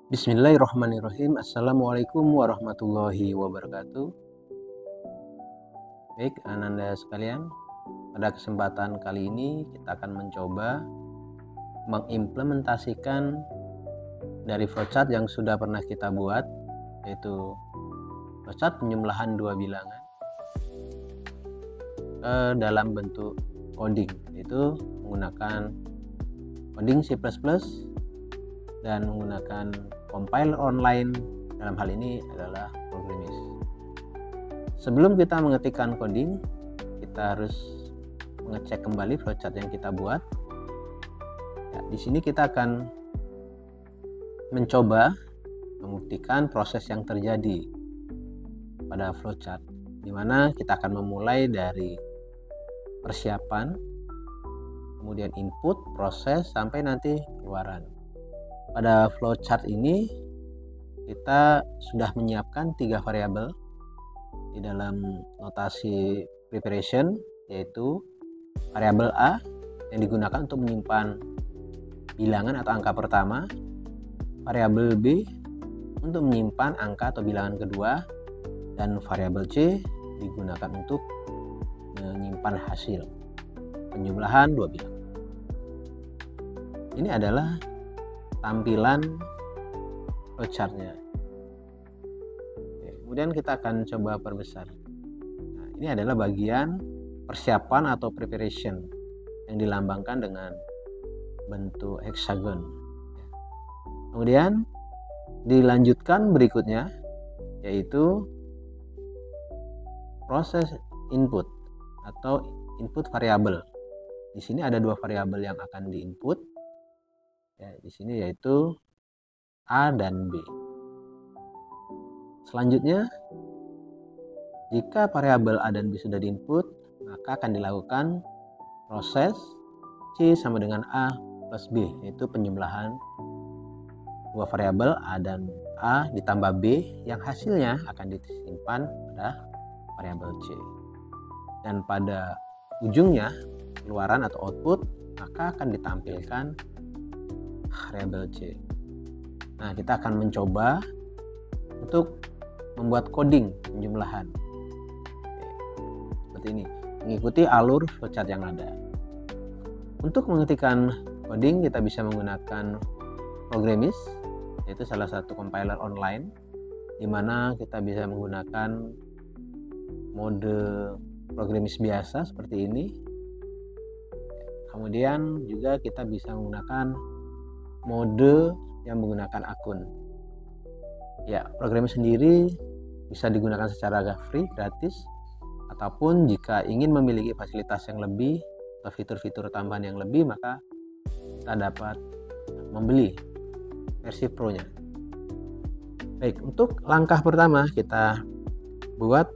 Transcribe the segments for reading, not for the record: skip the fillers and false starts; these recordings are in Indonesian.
Bismillahirrahmanirrahim. Assalamualaikum warahmatullahi wabarakatuh. Baik, Ananda sekalian, pada kesempatan kali ini kita akan mencoba mengimplementasikan dari flowchart yang sudah pernah kita buat, yaitu flowchart penjumlahan dua bilangan ke dalam bentuk coding, yaitu menggunakan coding C++ dan menggunakan compiler online. Dalam hal ini adalah Programmis. Sebelum kita mengetikkan coding, kita harus mengecek kembali flowchart yang kita buat. Ya, di sini kita akan mencoba membuktikan proses yang terjadi pada flowchart, di mana kita akan memulai dari persiapan, kemudian input, proses, sampai nanti keluaran. Pada flowchart ini kita sudah menyiapkan 3 variabel di dalam notasi preparation, yaitu variabel A yang digunakan untuk menyimpan bilangan atau angka pertama, variabel B untuk menyimpan angka atau bilangan kedua, dan variabel C digunakan untuk menyimpan hasil penjumlahan dua bilangan. Ini adalah tampilan flowchartnya. Kemudian kita akan coba perbesar. Nah, ini adalah bagian persiapan atau preparation yang dilambangkan dengan bentuk hexagon. Kemudian dilanjutkan berikutnya, yaitu proses input atau input variabel. Di sini ada 2 variabel yang akan diinput. Ya, di sini yaitu A dan B. Selanjutnya, jika variabel A dan B sudah diinput, maka akan dilakukan proses C sama dengan A plus B, yaitu penjumlahan 2 variabel A dan A ditambah B yang hasilnya akan disimpan pada variabel C. Dan pada ujungnya, keluaran atau output, maka akan ditampilkan variabel C. Nah, kita akan mencoba untuk membuat coding penjumlahan seperti ini, mengikuti alur flowchart yang ada. Untuk mengetikkan coding, kita bisa menggunakan Programmis, yaitu salah satu compiler online, di mana kita bisa menggunakan mode Programmis biasa seperti ini. Kemudian juga kita bisa menggunakan mode yang menggunakan akun. Ya, program sendiri bisa digunakan secara free, gratis, ataupun jika ingin memiliki fasilitas yang lebih atau fitur-fitur tambahan yang lebih, maka kita dapat membeli versi Pro-nya. Baik, untuk langkah pertama kita buat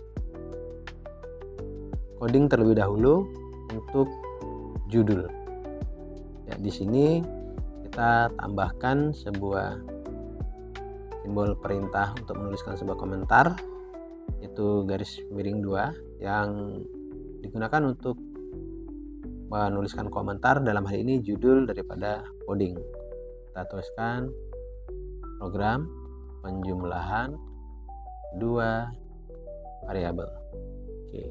coding terlebih dahulu untuk judul. Ya, di sini kita tambahkan sebuah simbol perintah untuk menuliskan sebuah komentar, yaitu garis miring 2 yang digunakan untuk menuliskan komentar, dalam hal ini judul daripada coding. Kita tuliskan program penjumlahan 2 variabel. Oke.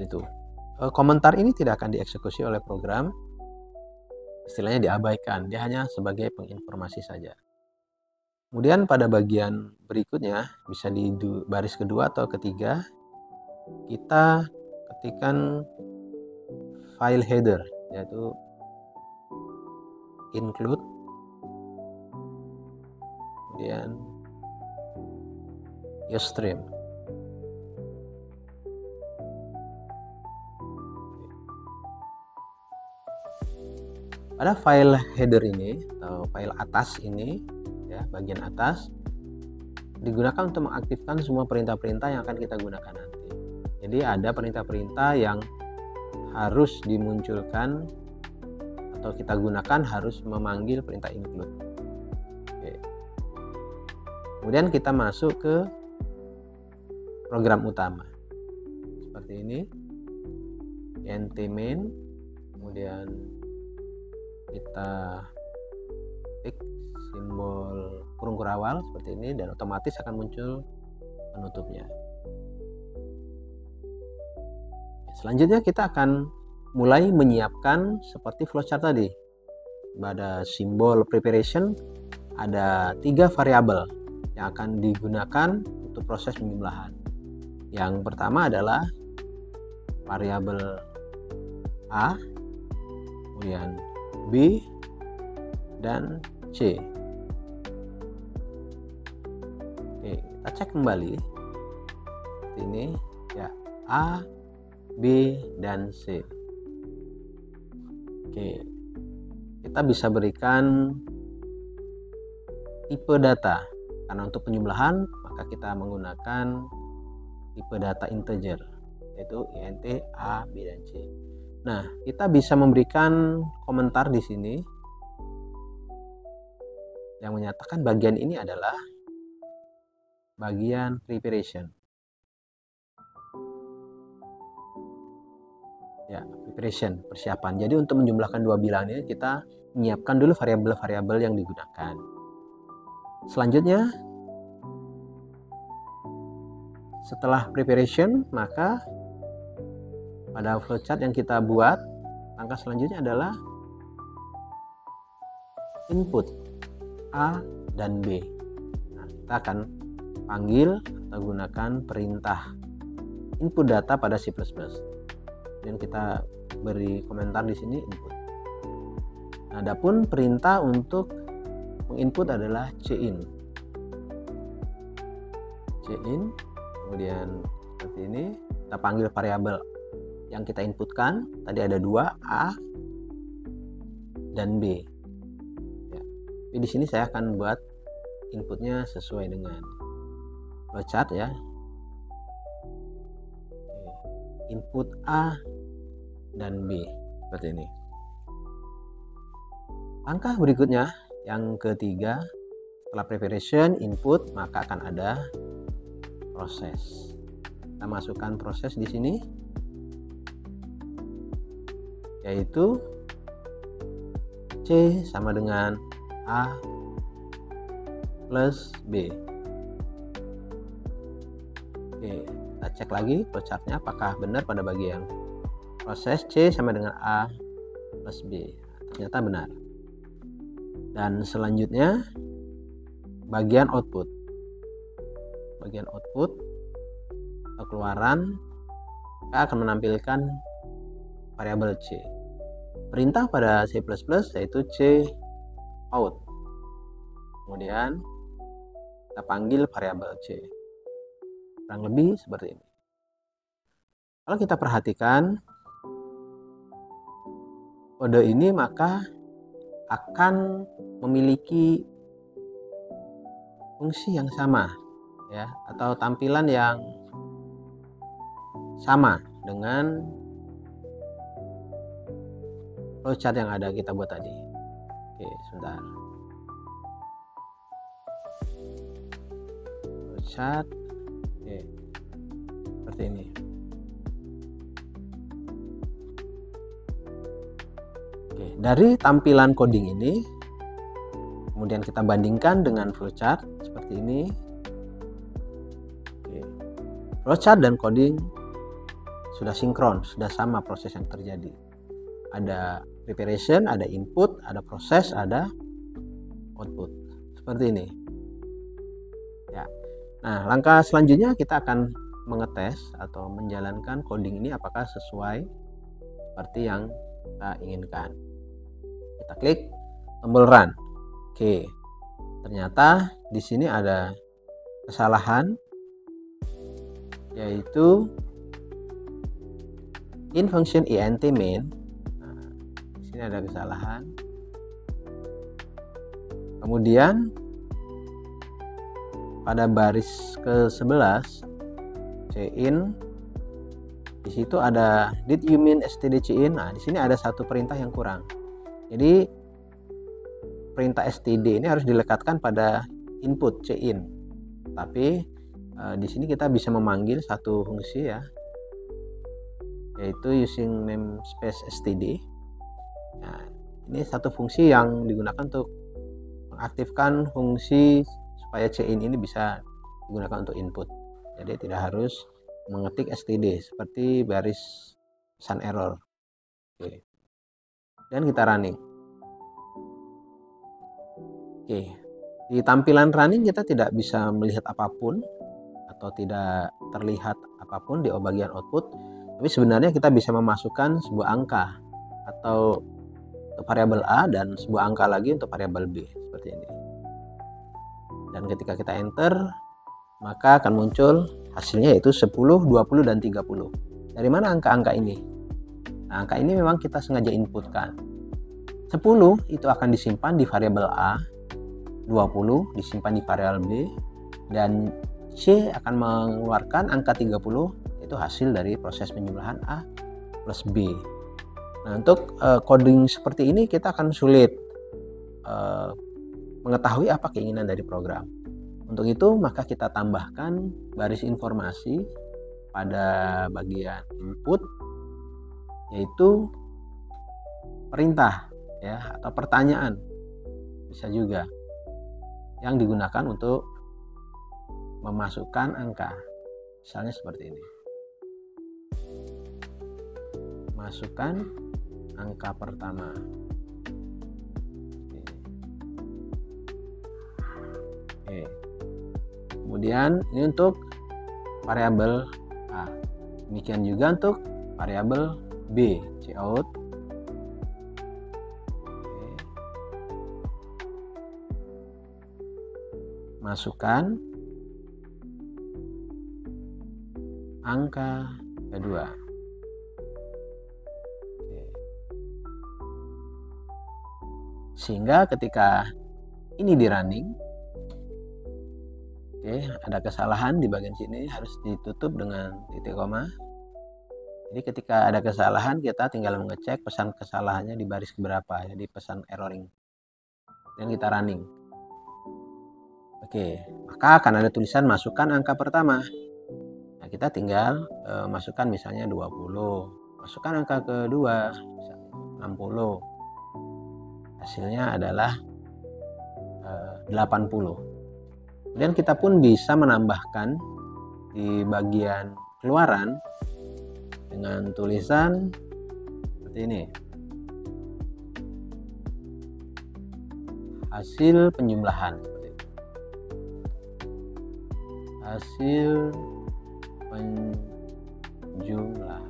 Itu. Komentar ini tidak akan dieksekusi oleh program, istilahnya diabaikan, dia hanya sebagai penginformasi saja. Kemudian pada bagian berikutnya, bisa di baris kedua atau ketiga, kita ketikkan file header, yaitu include, kemudian usestream. Pada file header ini atau file atas ini, ya, bagian atas digunakan untuk mengaktifkan semua perintah-perintah yang akan kita gunakan nanti. Jadi ada perintah-perintah yang harus dimunculkan atau kita gunakan, harus memanggil perintah include. Oke. Kemudian kita masuk ke program utama seperti ini, int main, kemudian kita klik simbol kurung kurawal seperti ini dan otomatis akan muncul penutupnya. Selanjutnya kita akan mulai menyiapkan seperti flowchart tadi. Pada simbol preparation ada 3 variabel yang akan digunakan untuk proses penjumlahan. Yang pertama adalah variabel A, kemudian B, dan C. Oke, kita cek kembali. Ini ya, A, B, dan C. Oke, kita bisa berikan tipe data. Karena untuk penjumlahan maka kita menggunakan tipe data integer, yaitu int A, B, dan C. Nah, kita bisa memberikan komentar di sini yang menyatakan bagian ini adalah bagian preparation. Ya, preparation, persiapan. Jadi untuk menjumlahkan dua bilangan ini kita menyiapkan dulu variabel-variabel yang digunakan. Selanjutnya, setelah preparation, maka pada flowchart yang kita buat, langkah selanjutnya adalah input A dan B. Nah, kita akan panggil atau gunakan perintah input data pada C++. Dan kita beri komentar di sini input. Nah, adapun perintah untuk menginput adalah cin. Cin, kemudian seperti ini kita panggil variabel yang kita inputkan. Tadi ada 2, A dan B. Ya. Jadi di sini saya akan buat inputnya sesuai dengan flowchart ya. Input A dan B seperti ini. Langkah berikutnya yang ketiga, setelah preparation input maka akan ada proses. Kita masukkan proses di sini, yaitu C sama dengan A plus B. Oke, kita cek lagi flowchartnya apakah benar pada bagian proses C sama dengan A plus B. Ternyata benar. Dan selanjutnya bagian output. Bagian output atau keluaran kita akan menampilkan variabel C. Perintah pada C++ yaitu C out. Kemudian kita panggil variabel C. Kurang lebih seperti ini. Kalau kita perhatikan kode ini maka akan memiliki fungsi yang sama ya, atau tampilan yang sama dengan flowchart yang ada kita buat tadi. Oke, sebentar. Flowchart. Oke. Seperti ini. Oke, dari tampilan coding ini kemudian kita bandingkan dengan flowchart seperti ini. Oke. Flowchart dan coding sudah sinkron, sudah sama proses yang terjadi. Ada preparation, ada input, ada proses, ada output. Seperti ini. Ya. Nah, langkah selanjutnya kita akan mengetes atau menjalankan coding ini apakah sesuai seperti yang kita inginkan. Kita klik tombol run. Oke. Ternyata di sini ada kesalahan, yaitu in function int main. Nah, di sini ada kesalahan. Kemudian pada baris ke-11 cin, di situ ada did you mean std cin. Nah, di sini ada satu perintah yang kurang. Jadi perintah std ini harus dilekatkan pada input cin. Tapi di sini kita bisa memanggil satu fungsi ya, yaitu using namespace std. Nah, ini satu fungsi yang digunakan untuk mengaktifkan fungsi supaya cin ini bisa digunakan untuk input. Jadi tidak harus mengetik std seperti baris pesan error. Oke. Dan kita running. Oke. Di tampilan running kita tidak bisa melihat apapun atau tidak terlihat apapun di bagian output, tapi sebenarnya kita bisa memasukkan sebuah angka atau untuk variabel A dan sebuah angka lagi untuk variabel B seperti ini. Dan ketika kita enter, maka akan muncul hasilnya yaitu 10, 20, dan 30. Dari mana angka-angka ini? Nah, angka ini memang kita sengaja inputkan. 10 itu akan disimpan di variabel A, 20 disimpan di variabel B, dan C akan mengeluarkan angka 30, itu hasil dari proses penjumlahan A plus B. Nah, untuk coding seperti ini kita akan sulit mengetahui apa keinginan dari program. Untuk itu maka kita tambahkan baris informasi pada bagian input, yaitu perintah ya atau pertanyaan, bisa juga yang digunakan untuk memasukkan angka. Misalnya seperti ini. Masukkan angka pertama. Oke. Kemudian ini untuk variabel A. Demikian juga untuk variabel B, cout. Masukkan angka kedua. Sehingga ketika ini di running, ada kesalahan di bagian sini, harus ditutup dengan titik koma. Jadi ketika ada kesalahan, kita tinggal mengecek pesan kesalahannya di baris keberapa, ya, di pesan erroring. Dan kita running. Oke, maka akan ada tulisan masukkan angka pertama. Nah, kita tinggal masukkan misalnya 20. Masukkan angka kedua, misalnya 60. Hasilnya adalah 80. Kemudian kita pun bisa menambahkan di bagian keluaran dengan tulisan seperti ini. Hasil penjumlahan. Hasil penjumlahan.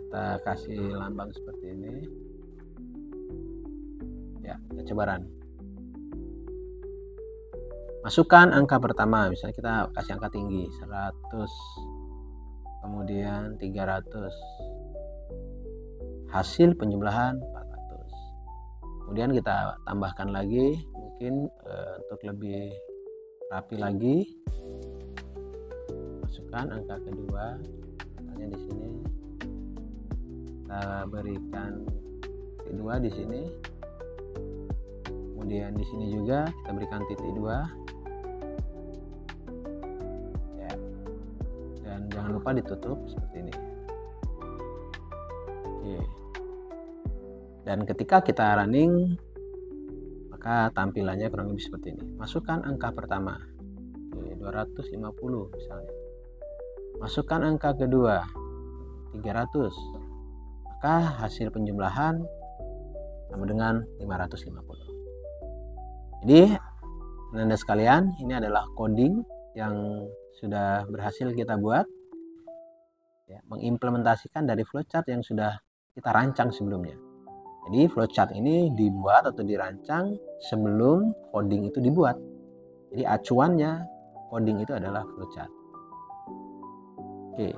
Kita kasih lambang seperti ini ya, kita coba run. Masukkan angka pertama, misalnya kita kasih angka tinggi 100, kemudian 300, hasil penjumlahan 400. Kemudian kita tambahkan lagi mungkin untuk lebih rapi lagi, masukkan angka kedua, misalnya di sini kita berikan titik 2 di sini, kemudian di sini juga kita berikan titik 2 ya, dan jangan lupa ditutup seperti ini. Oke. Dan ketika kita running, maka tampilannya kurang lebih seperti ini. Masukkan angka pertama, 250 misalnya. Masukkan angka kedua, 300. Maka hasil penjumlahan sama dengan 550. Jadi Anda sekalian, ini adalah coding yang sudah berhasil kita buat ya, mengimplementasikan dari flowchart yang sudah kita rancang sebelumnya. Jadi flowchart ini dibuat atau dirancang sebelum coding itu dibuat. Jadi acuannya coding itu adalah flowchart. Oke.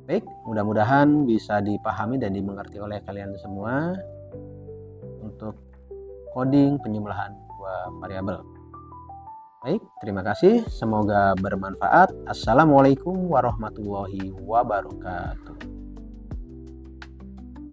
Baik, mudah-mudahan bisa dipahami dan dimengerti oleh kalian semua untuk coding penjumlahan dua variabel. Baik, terima kasih. Semoga bermanfaat. Assalamualaikum warahmatullahi wabarakatuh.